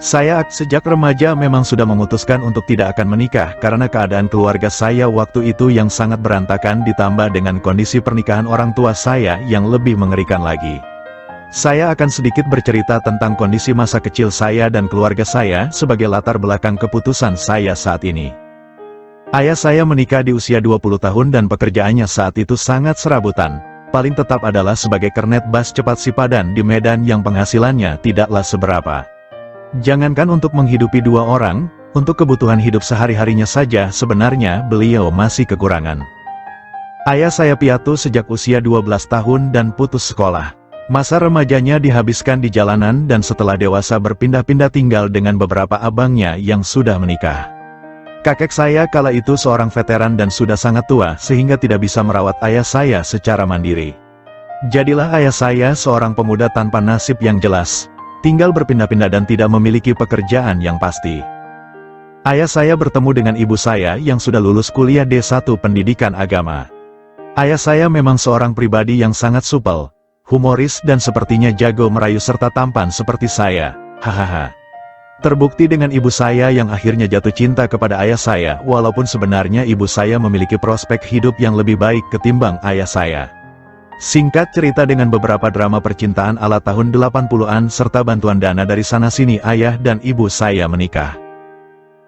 Sejak remaja memang sudah memutuskan untuk tidak akan menikah karena keadaan keluarga saya waktu itu yang sangat berantakan ditambah dengan kondisi pernikahan orang tua saya yang lebih mengerikan lagi. Saya akan sedikit bercerita tentang kondisi masa kecil saya dan keluarga saya sebagai latar belakang keputusan saya saat ini. Ayah saya menikah di usia 20 tahun dan pekerjaannya saat itu sangat serabutan. Paling tetap adalah sebagai kernet bas cepat Sipadan di Medan yang penghasilannya tidaklah seberapa. Jangankan untuk menghidupi dua orang, untuk kebutuhan hidup sehari-harinya saja sebenarnya beliau masih kekurangan. Ayah saya piatu sejak usia 12 tahun dan putus sekolah. Masa remajanya dihabiskan di jalanan dan setelah dewasa berpindah-pindah tinggal dengan beberapa abangnya yang sudah menikah. Kakek saya kala itu seorang veteran dan sudah sangat tua sehingga tidak bisa merawat ayah saya secara mandiri. Jadilah ayah saya seorang pemuda tanpa nasib yang jelas. Tinggal berpindah-pindah dan tidak memiliki pekerjaan yang pasti. Ayah saya bertemu dengan ibu saya yang sudah lulus kuliah D1 Pendidikan Agama. Ayah saya memang seorang pribadi yang sangat supel, humoris dan sepertinya jago merayu serta tampan seperti saya, hahaha. Terbukti dengan ibu saya yang akhirnya jatuh cinta kepada ayah saya walaupun sebenarnya ibu saya memiliki prospek hidup yang lebih baik ketimbang ayah saya. Singkat cerita dengan beberapa drama percintaan ala tahun 80-an serta bantuan dana dari sana-sini ayah dan ibu saya menikah.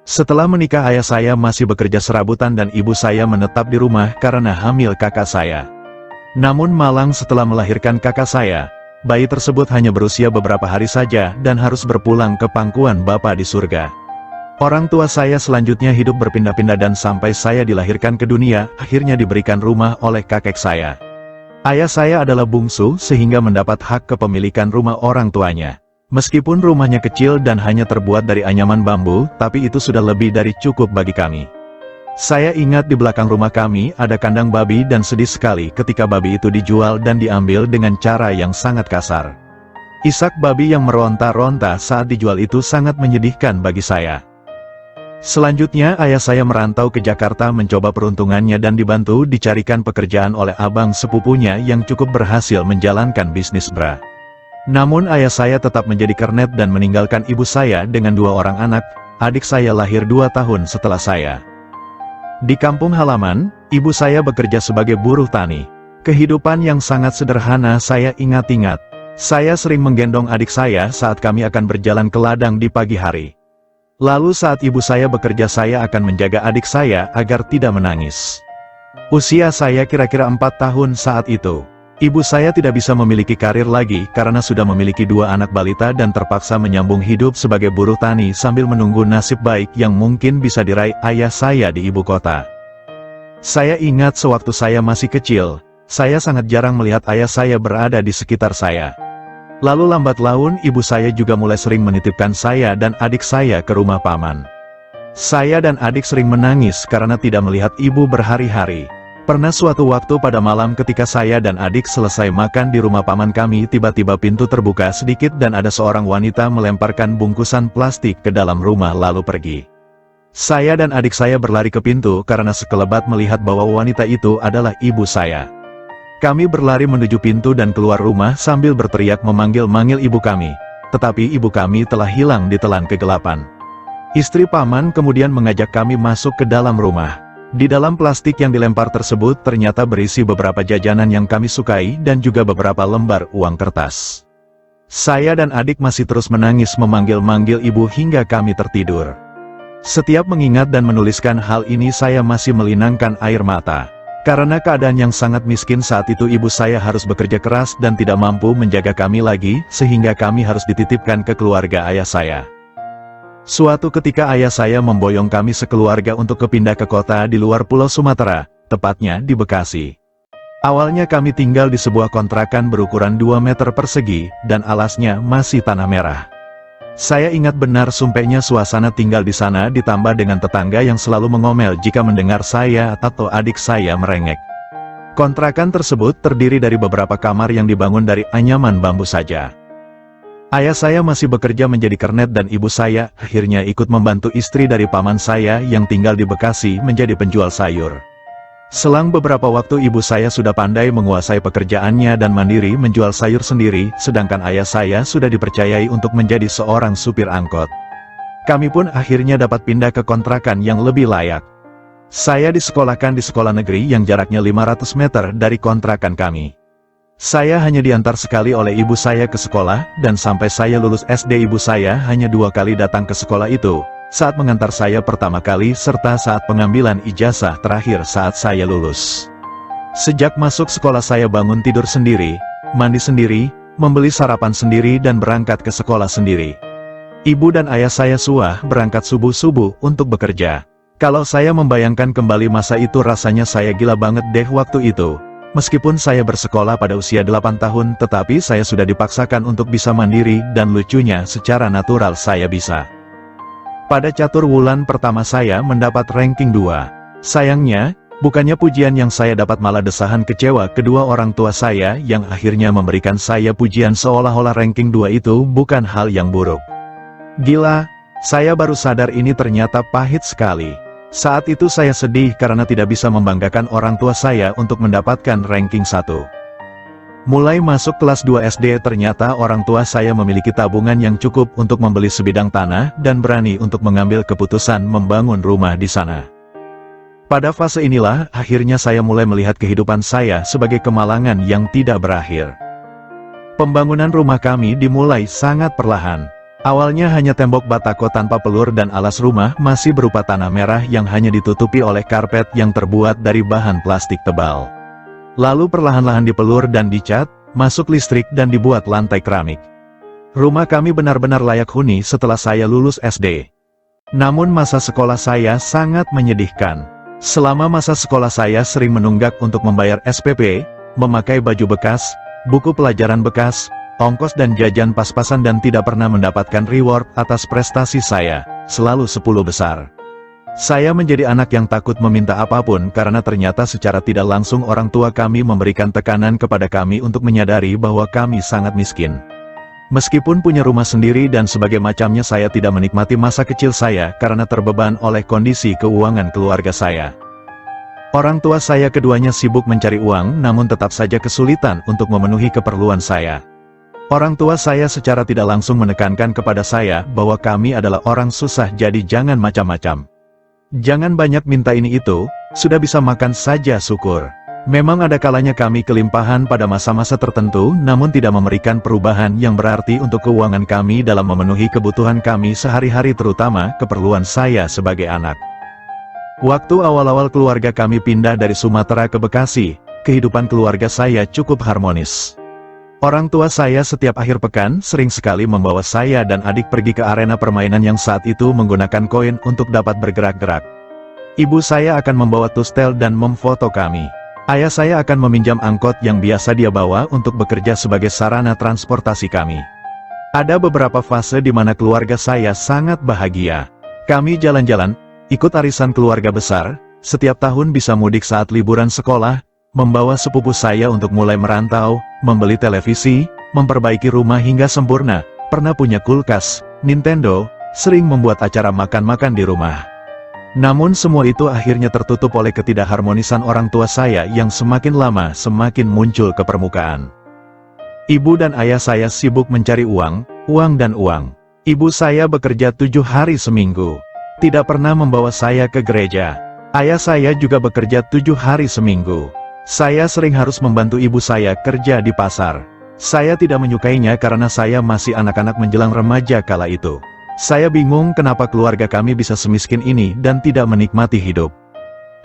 Setelah menikah ayah saya masih bekerja serabutan dan ibu saya menetap di rumah karena hamil kakak saya. Namun malang setelah melahirkan kakak saya, bayi tersebut hanya berusia beberapa hari saja dan harus berpulang ke pangkuan Bapa di surga. Orang tua saya selanjutnya hidup berpindah-pindah dan sampai saya dilahirkan ke dunia, akhirnya diberikan rumah oleh kakek saya. Ayah saya adalah bungsu sehingga mendapat hak kepemilikan rumah orang tuanya. Meskipun rumahnya kecil dan hanya terbuat dari anyaman bambu, tapi itu sudah lebih dari cukup bagi kami. Saya ingat di belakang rumah kami ada kandang babi dan sedih sekali ketika babi itu dijual dan diambil dengan cara yang sangat kasar. Isak babi yang meronta-ronta saat dijual itu sangat menyedihkan bagi saya. Selanjutnya ayah saya merantau ke Jakarta mencoba peruntungannya dan dibantu dicarikan pekerjaan oleh abang sepupunya yang cukup berhasil menjalankan bisnis bra. Namun ayah saya tetap menjadi kernet dan meninggalkan ibu saya dengan dua orang anak, adik saya lahir 2 tahun setelah saya. Di kampung halaman, ibu saya bekerja sebagai buruh tani. Kehidupan yang sangat sederhana saya ingat-ingat. Saya sering menggendong adik saya saat kami akan berjalan ke ladang di pagi hari. Lalu saat ibu saya bekerja saya akan menjaga adik saya agar tidak menangis. Usia saya kira-kira 4 tahun saat itu. Ibu saya tidak bisa memiliki karir lagi karena sudah memiliki 2 anak balita dan terpaksa menyambung hidup sebagai buruh tani sambil menunggu nasib baik yang mungkin bisa diraih ayah saya di ibu kota. Saya ingat sewaktu saya masih kecil, saya sangat jarang melihat ayah saya berada di sekitar saya. Lalu lambat laun ibu saya juga mulai sering menitipkan saya dan adik saya ke rumah paman. Saya dan adik sering menangis karena tidak melihat ibu berhari-hari. Pernah suatu waktu pada malam ketika saya dan adik selesai makan di rumah paman kami tiba-tiba pintu terbuka sedikit dan ada seorang wanita melemparkan bungkusan plastik ke dalam rumah lalu pergi. Saya dan adik saya berlari ke pintu karena sekelebat melihat bahwa wanita itu adalah ibu saya. Kami berlari menuju pintu dan keluar rumah sambil berteriak memanggil-manggil ibu kami. Tetapi ibu kami telah hilang ditelan kegelapan. Istri paman kemudian mengajak kami masuk ke dalam rumah. Di dalam plastik yang dilempar tersebut ternyata berisi beberapa jajanan yang kami sukai dan juga beberapa lembar uang kertas. Saya dan adik masih terus menangis memanggil-manggil ibu hingga kami tertidur. Setiap mengingat dan menuliskan hal ini saya masih melinangkan air mata. Karena keadaan yang sangat miskin saat itu ibu saya harus bekerja keras dan tidak mampu menjaga kami lagi, sehingga kami harus dititipkan ke keluarga ayah saya. Suatu ketika ayah saya memboyong kami sekeluarga untuk kepindah ke kota di luar Pulau Sumatera, tepatnya di Bekasi. Awalnya kami tinggal di sebuah kontrakan berukuran 2 meter persegi, dan alasnya masih tanah merah. Saya ingat benar sumpahnya suasana tinggal di sana ditambah dengan tetangga yang selalu mengomel jika mendengar saya atau adik saya merengek. Kontrakan tersebut terdiri dari beberapa kamar yang dibangun dari anyaman bambu saja. Ayah saya masih bekerja menjadi kernet dan ibu saya akhirnya ikut membantu istri dari paman saya yang tinggal di Bekasi menjadi penjual sayur. Selang beberapa waktu ibu saya sudah pandai menguasai pekerjaannya dan mandiri menjual sayur sendiri, sedangkan ayah saya sudah dipercayai untuk menjadi seorang supir angkot. Kami pun akhirnya dapat pindah ke kontrakan yang lebih layak. Saya disekolahkan di sekolah negeri yang jaraknya 500 meter dari kontrakan kami. Saya hanya diantar sekali oleh ibu saya ke sekolah, dan sampai saya lulus SD ibu saya hanya 2 kali datang ke sekolah itu, saat mengantar saya pertama kali serta saat pengambilan ijazah terakhir saat saya lulus. Sejak masuk sekolah saya bangun tidur sendiri, mandi sendiri, membeli sarapan sendiri dan berangkat ke sekolah sendiri. Ibu dan ayah saya berangkat subuh-subuh untuk bekerja. Kalau saya membayangkan kembali masa itu rasanya saya gila banget deh waktu itu. Meskipun saya bersekolah pada usia 8 tahun tetapi saya sudah dipaksakan untuk bisa mandiri dan lucunya secara natural saya bisa. Pada catur wulan pertama saya mendapat ranking 2. Sayangnya, bukannya pujian yang saya dapat malah desahan kecewa kedua orang tua saya yang akhirnya memberikan saya pujian seolah-olah ranking 2 itu bukan hal yang buruk. Gila, saya baru sadar ini ternyata pahit sekali. Saat itu saya sedih karena tidak bisa membanggakan orang tua saya untuk mendapatkan ranking 1. Mulai masuk kelas 2 SD ternyata orang tua saya memiliki tabungan yang cukup untuk membeli sebidang tanah dan berani untuk mengambil keputusan membangun rumah di sana. Pada fase inilah akhirnya saya mulai melihat kehidupan saya sebagai kemalangan yang tidak berakhir. Pembangunan rumah kami dimulai sangat perlahan. Awalnya hanya tembok batako tanpa pelur dan alas rumah masih berupa tanah merah yang hanya ditutupi oleh karpet yang terbuat dari bahan plastik tebal. Lalu perlahan-lahan dipelur dan dicat, masuk listrik dan dibuat lantai keramik. Rumah kami benar-benar layak huni setelah saya lulus SD. Namun masa sekolah saya sangat menyedihkan. Selama masa sekolah saya sering menunggak untuk membayar SPP, memakai baju bekas, buku pelajaran bekas, ongkos dan jajan pas-pasan dan tidak pernah mendapatkan reward atas prestasi saya, selalu 10 besar. Saya menjadi anak yang takut meminta apapun karena ternyata secara tidak langsung orang tua kami memberikan tekanan kepada kami untuk menyadari bahwa kami sangat miskin. Meskipun punya rumah sendiri dan sebagai macamnya saya tidak menikmati masa kecil saya karena terbeban oleh kondisi keuangan keluarga saya. Orang tua saya keduanya sibuk mencari uang namun tetap saja kesulitan untuk memenuhi keperluan saya. Orang tua saya secara tidak langsung menekankan kepada saya bahwa kami adalah orang susah jadi jangan macam-macam. Jangan banyak minta ini itu, sudah bisa makan saja syukur. Memang ada kalanya kami kelimpahan pada masa-masa tertentu namun tidak memberikan perubahan yang berarti untuk keuangan kami dalam memenuhi kebutuhan kami sehari-hari terutama keperluan saya sebagai anak. Waktu awal-awal keluarga kami pindah dari Sumatera ke Bekasi, kehidupan keluarga saya cukup harmonis. Orang tua saya setiap akhir pekan sering sekali membawa saya dan adik pergi ke arena permainan yang saat itu menggunakan koin untuk dapat bergerak-gerak. Ibu saya akan membawa tustel dan memfoto kami. Ayah saya akan meminjam angkot yang biasa dia bawa untuk bekerja sebagai sarana transportasi kami. Ada beberapa fase di mana keluarga saya sangat bahagia. Kami jalan-jalan, ikut arisan keluarga besar, setiap tahun bisa mudik saat liburan sekolah, membawa sepupu saya untuk mulai merantau, membeli televisi, memperbaiki rumah hingga sempurna, pernah punya kulkas, Nintendo, sering membuat acara makan-makan di rumah. Namun semua itu akhirnya tertutup oleh ketidakharmonisan orang tua saya yang semakin lama semakin muncul ke permukaan. Ibu dan ayah saya sibuk mencari uang, dan uang. Ibu saya bekerja 7 hari seminggu. Tidak pernah membawa saya ke gereja. Ayah saya juga bekerja 7 hari seminggu. Saya sering harus membantu ibu saya kerja di pasar. Saya tidak menyukainya karena saya masih anak-anak menjelang remaja kala itu. Saya bingung kenapa keluarga kami bisa semiskin ini dan tidak menikmati hidup.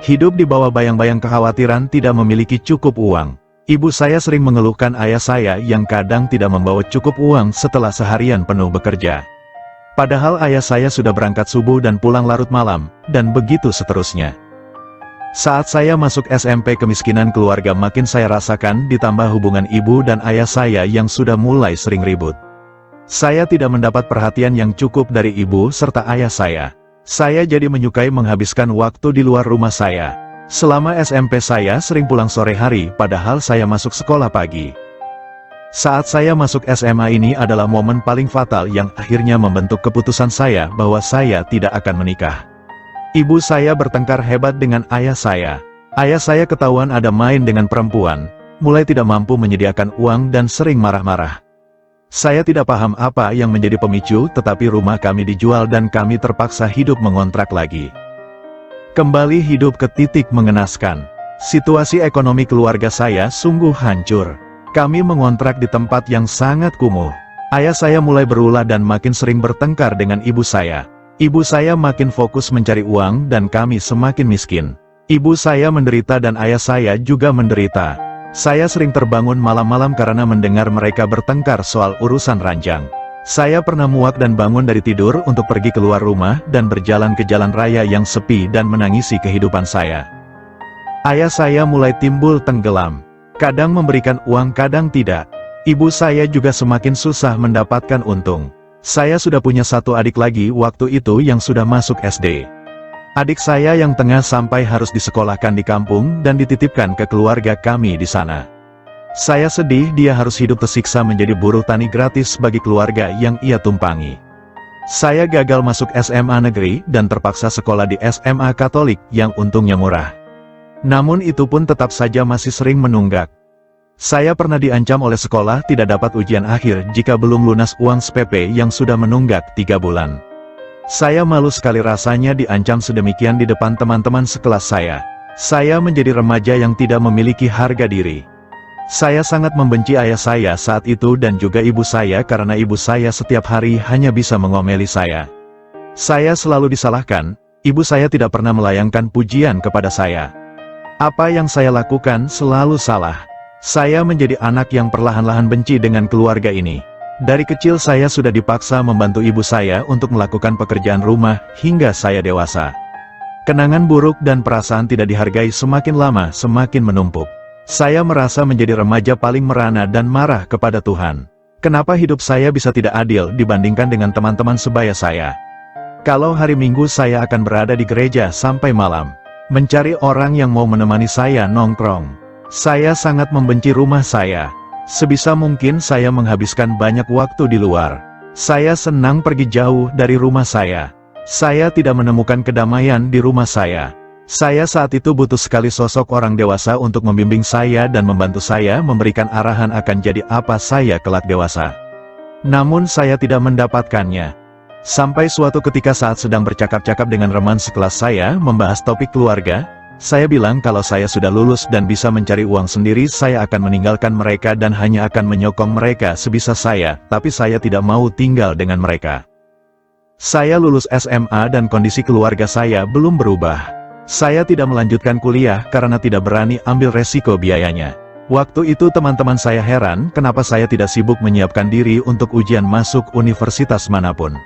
Hidup di bawah bayang-bayang kekhawatiran tidak memiliki cukup uang. Ibu saya sering mengeluhkan ayah saya yang kadang tidak membawa cukup uang setelah seharian penuh bekerja. Padahal ayah saya sudah berangkat subuh dan pulang larut malam, dan begitu seterusnya. Saat saya masuk SMP kemiskinan keluarga makin saya rasakan ditambah hubungan ibu dan ayah saya yang sudah mulai sering ribut. Saya tidak mendapat perhatian yang cukup dari ibu serta ayah saya. Saya jadi menyukai menghabiskan waktu di luar rumah saya. Selama SMP saya sering pulang sore hari padahal saya masuk sekolah pagi. Saat saya masuk SMA ini adalah momen paling fatal yang akhirnya membentuk keputusan saya bahwa saya tidak akan menikah. Ibu saya bertengkar hebat dengan ayah saya. Ayah saya ketahuan ada main dengan perempuan, mulai tidak mampu menyediakan uang dan sering marah-marah. Saya tidak paham apa yang menjadi pemicu, tetapi rumah kami dijual dan kami terpaksa hidup mengontrak lagi. Kembali hidup ke titik mengenaskan. Situasi ekonomi keluarga saya sungguh hancur. Kami mengontrak di tempat yang sangat kumuh. Ayah saya mulai berulah dan makin sering bertengkar dengan ibu saya. Ibu saya makin fokus mencari uang dan kami semakin miskin. Ibu saya menderita dan ayah saya juga menderita. Saya sering terbangun malam-malam karena mendengar mereka bertengkar soal urusan ranjang. Saya pernah muak dan bangun dari tidur untuk pergi keluar rumah dan berjalan ke jalan raya yang sepi dan menangisi kehidupan saya. Ayah saya mulai timbul tenggelam. Kadang memberikan uang, kadang tidak. Ibu saya juga semakin susah mendapatkan untung. Saya sudah punya satu adik lagi waktu itu yang sudah masuk SD. Adik saya yang tengah sampai harus disekolahkan di kampung dan dititipkan ke keluarga kami di sana. Saya sedih dia harus hidup tersiksa menjadi buruh tani gratis bagi keluarga yang ia tumpangi. Saya gagal masuk SMA negeri dan terpaksa sekolah di SMA Katolik yang untungnya murah. Namun itu pun tetap saja masih sering menunggak. Saya pernah diancam oleh sekolah tidak dapat ujian akhir jika belum lunas uang SPP yang sudah menunggak 3 bulan. Saya malu sekali rasanya diancam sedemikian di depan teman-teman sekelas saya. Saya menjadi remaja yang tidak memiliki harga diri. Saya sangat membenci ayah saya saat itu dan juga ibu saya karena ibu saya setiap hari hanya bisa mengomeli saya. Saya selalu disalahkan, ibu saya tidak pernah melayangkan pujian kepada saya. Apa yang saya lakukan selalu salah. Saya menjadi anak yang perlahan-lahan benci dengan keluarga ini. Dari kecil saya sudah dipaksa membantu ibu saya untuk melakukan pekerjaan rumah hingga saya dewasa. Kenangan buruk dan perasaan tidak dihargai semakin lama semakin menumpuk. Saya merasa menjadi remaja paling merana dan marah kepada Tuhan. Kenapa hidup saya bisa tidak adil dibandingkan dengan teman-teman sebaya saya? Kalau hari Minggu saya akan berada di gereja sampai malam, mencari orang yang mau menemani saya nongkrong. Saya sangat membenci rumah saya. Sebisa mungkin saya menghabiskan banyak waktu di luar. Saya senang pergi jauh dari rumah saya. Saya tidak menemukan kedamaian di rumah saya. Saya saat itu butuh sekali sosok orang dewasa untuk membimbing saya dan membantu saya memberikan arahan akan jadi apa saya kelak dewasa. Namun saya tidak mendapatkannya. Sampai suatu ketika saat sedang bercakap-cakap dengan reman sekelas saya membahas topik keluarga, saya bilang kalau saya sudah lulus dan bisa mencari uang sendiri, saya akan meninggalkan mereka dan hanya akan menyokong mereka sebisa saya, tapi saya tidak mau tinggal dengan mereka. Saya lulus SMA dan kondisi keluarga saya belum berubah. Saya tidak melanjutkan kuliah karena tidak berani ambil resiko biayanya. Waktu itu teman-teman saya heran kenapa saya tidak sibuk menyiapkan diri untuk ujian masuk universitas manapun.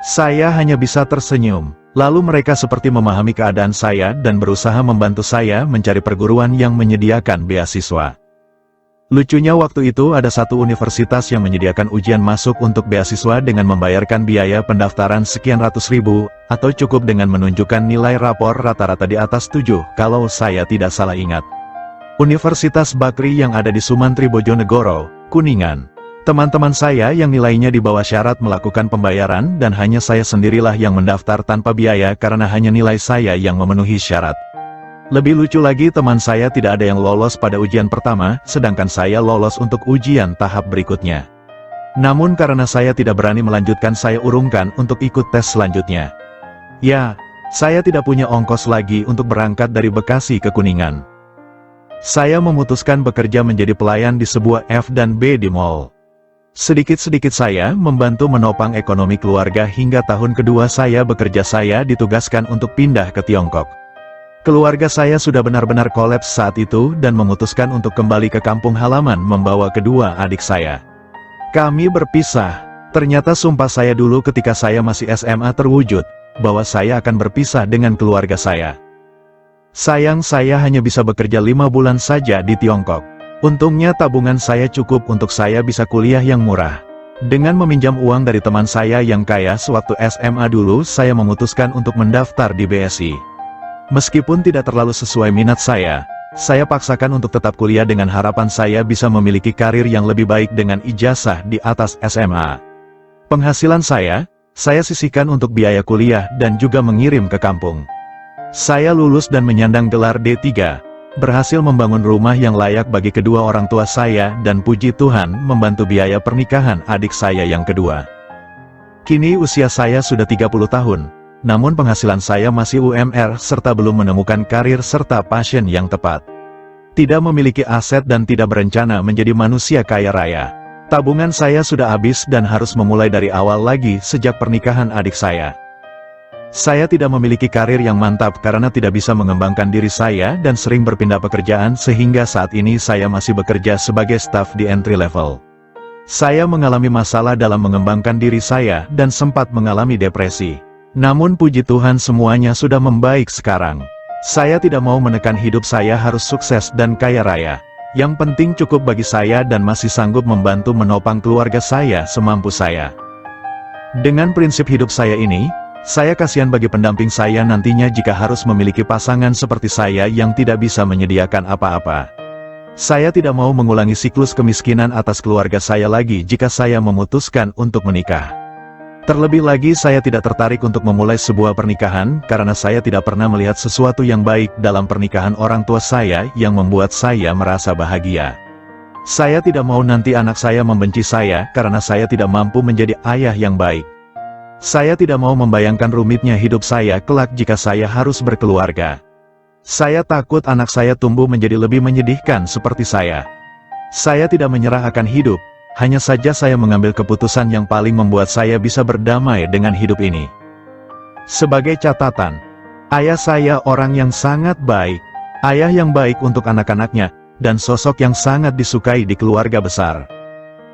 Saya hanya bisa tersenyum. Lalu mereka seperti memahami keadaan saya dan berusaha membantu saya mencari perguruan yang menyediakan beasiswa. Lucunya waktu itu ada satu universitas yang menyediakan ujian masuk untuk beasiswa dengan membayarkan biaya pendaftaran sekian ratus ribu, atau cukup dengan menunjukkan nilai rapor rata-rata di atas 7, kalau saya tidak salah ingat. Universitas Bakri yang ada di Sumantri Bojonegoro, Kuningan. Teman-teman saya yang nilainya di bawah syarat melakukan pembayaran dan hanya saya sendirilah yang mendaftar tanpa biaya karena hanya nilai saya yang memenuhi syarat. Lebih lucu lagi, teman saya tidak ada yang lolos pada ujian pertama, sedangkan saya lolos untuk ujian tahap berikutnya. Namun karena saya tidak berani melanjutkan, saya urungkan untuk ikut tes selanjutnya. Ya, saya tidak punya ongkos lagi untuk berangkat dari Bekasi ke Kuningan. Saya memutuskan bekerja menjadi pelayan di sebuah F&B di mall. Sedikit-sedikit saya membantu menopang ekonomi keluarga hingga tahun kedua saya bekerja. Saya ditugaskan untuk pindah ke Tiongkok. Keluarga saya sudah benar-benar kolaps saat itu dan memutuskan untuk kembali ke kampung halaman membawa kedua adik saya. Kami berpisah. Ternyata sumpah saya dulu ketika saya masih SMA terwujud, bahwa saya akan berpisah dengan keluarga saya. Sayang, saya hanya bisa bekerja 5 bulan saja di Tiongkok. Untungnya tabungan saya cukup untuk saya bisa kuliah yang murah. Dengan meminjam uang dari teman saya yang kaya sewaktu SMA dulu, saya memutuskan untuk mendaftar di BSI. Meskipun tidak terlalu sesuai minat saya paksakan untuk tetap kuliah dengan harapan saya bisa memiliki karir yang lebih baik dengan ijazah di atas SMA. Penghasilan saya sisihkan untuk biaya kuliah dan juga mengirim ke kampung. Saya lulus dan menyandang gelar D3. berhasil membangun rumah yang layak bagi kedua orang tua saya dan puji Tuhan membantu biaya pernikahan adik saya yang kedua. Kini usia saya sudah 30 tahun, namun penghasilan saya masih UMR serta belum menemukan karir serta passion yang tepat. Tidak memiliki aset dan tidak berencana menjadi manusia kaya raya. Tabungan saya sudah habis dan harus memulai dari awal lagi sejak pernikahan adik saya. Saya tidak memiliki karir yang mantap karena tidak bisa mengembangkan diri saya dan sering berpindah pekerjaan sehingga saat ini saya masih bekerja sebagai staf di entry level. Saya mengalami masalah dalam mengembangkan diri saya dan sempat mengalami depresi. Namun puji Tuhan semuanya sudah membaik sekarang. Saya tidak mau menekan hidup saya harus sukses dan kaya raya. Yang penting cukup bagi saya dan masih sanggup membantu menopang keluarga saya semampu saya. Dengan prinsip hidup saya ini, saya kasihan bagi pendamping saya nantinya jika harus memiliki pasangan seperti saya yang tidak bisa menyediakan apa-apa. Saya tidak mau mengulangi siklus kemiskinan atas keluarga saya lagi jika saya memutuskan untuk menikah. Terlebih lagi saya tidak tertarik untuk memulai sebuah pernikahan karena saya tidak pernah melihat sesuatu yang baik dalam pernikahan orang tua saya yang membuat saya merasa bahagia. Saya tidak mau nanti anak saya membenci saya karena saya tidak mampu menjadi ayah yang baik. Saya tidak mau membayangkan rumitnya hidup saya kelak jika saya harus berkeluarga. Saya takut anak saya tumbuh menjadi lebih menyedihkan seperti saya. Saya tidak menyerah akan hidup. Hanya saja saya mengambil keputusan yang paling membuat saya bisa berdamai dengan hidup ini. Sebagai catatan, ayah saya orang yang sangat baik, ayah yang baik untuk anak-anaknya, dan sosok yang sangat disukai di keluarga besar.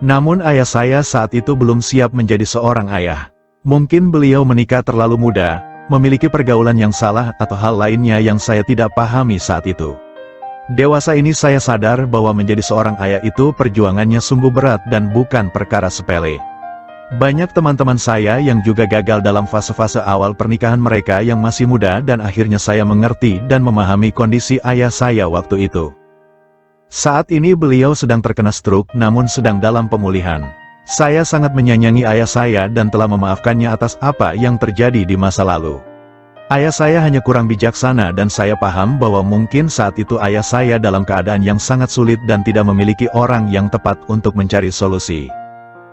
Namun ayah saya saat itu belum siap menjadi seorang ayah. Mungkin beliau menikah terlalu muda, memiliki pergaulan yang salah atau hal lainnya yang saya tidak pahami saat itu. Dewasa ini saya sadar bahwa menjadi seorang ayah itu perjuangannya sungguh berat dan bukan perkara sepele. Banyak teman-teman saya yang juga gagal dalam fase-fase awal pernikahan mereka yang masih muda dan akhirnya saya mengerti dan memahami kondisi ayah saya waktu itu. Saat ini beliau sedang terkena stroke namun sedang dalam pemulihan. Saya sangat menyayangi ayah saya dan telah memaafkannya atas apa yang terjadi di masa lalu. Ayah saya hanya kurang bijaksana dan saya paham bahwa mungkin saat itu ayah saya dalam keadaan yang sangat sulit dan tidak memiliki orang yang tepat untuk mencari solusi.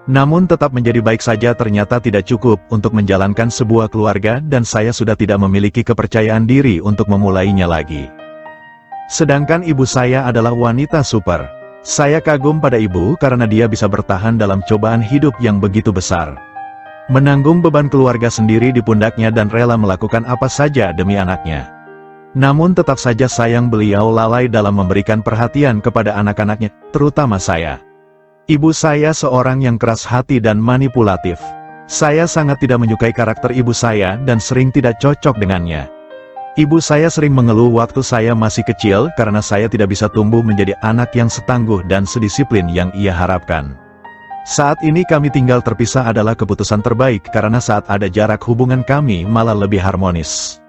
Namun tetap menjadi baik saja ternyata tidak cukup untuk menjalankan sebuah keluarga dan saya sudah tidak memiliki kepercayaan diri untuk memulainya lagi. Sedangkan ibu saya adalah wanita super. Saya kagum pada ibu karena dia bisa bertahan dalam cobaan hidup yang begitu besar. Menanggung beban keluarga sendiri di pundaknya dan rela melakukan apa saja demi anaknya. Namun tetap saja sayang beliau lalai dalam memberikan perhatian kepada anak-anaknya, terutama saya. Ibu saya seorang yang keras hati dan manipulatif. Saya sangat tidak menyukai karakter ibu saya dan sering tidak cocok dengannya. Ibu saya sering mengeluh waktu saya masih kecil karena saya tidak bisa tumbuh menjadi anak yang setangguh dan sedisiplin yang ia harapkan. Saat ini kami tinggal terpisah adalah keputusan terbaik karena saat ada jarak hubungan kami malah lebih harmonis.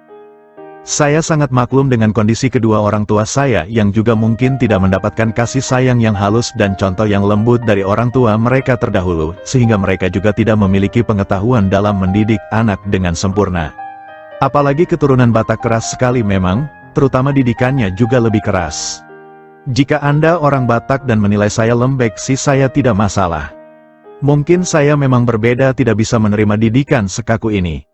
Saya sangat maklum dengan kondisi kedua orang tua saya yang juga mungkin tidak mendapatkan kasih sayang yang halus dan contoh yang lembut dari orang tua mereka terdahulu, sehingga mereka juga tidak memiliki pengetahuan dalam mendidik anak dengan sempurna. Apalagi keturunan Batak keras sekali memang, terutama didikannya juga lebih keras. Jika Anda orang Batak dan menilai saya lembek sih saya tidak masalah. Mungkin saya memang berbeda tidak bisa menerima didikan sekaku ini.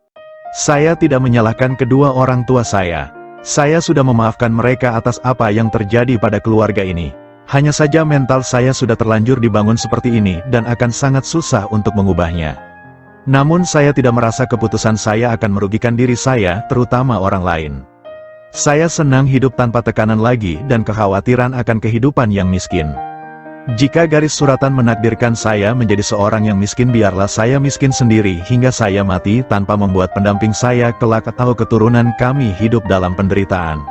Saya tidak menyalahkan kedua orang tua saya. Saya sudah memaafkan mereka atas apa yang terjadi pada keluarga ini. Hanya saja mental saya sudah terlanjur dibangun seperti ini dan akan sangat susah untuk mengubahnya. Namun saya tidak merasa keputusan saya akan merugikan diri saya, terutama orang lain. Saya senang hidup tanpa tekanan lagi dan kekhawatiran akan kehidupan yang miskin. Jika garis suratan menakdirkan saya menjadi seorang yang miskin, biarlah saya miskin sendiri hingga saya mati tanpa membuat pendamping saya kelak atau keturunan kami hidup dalam penderitaan.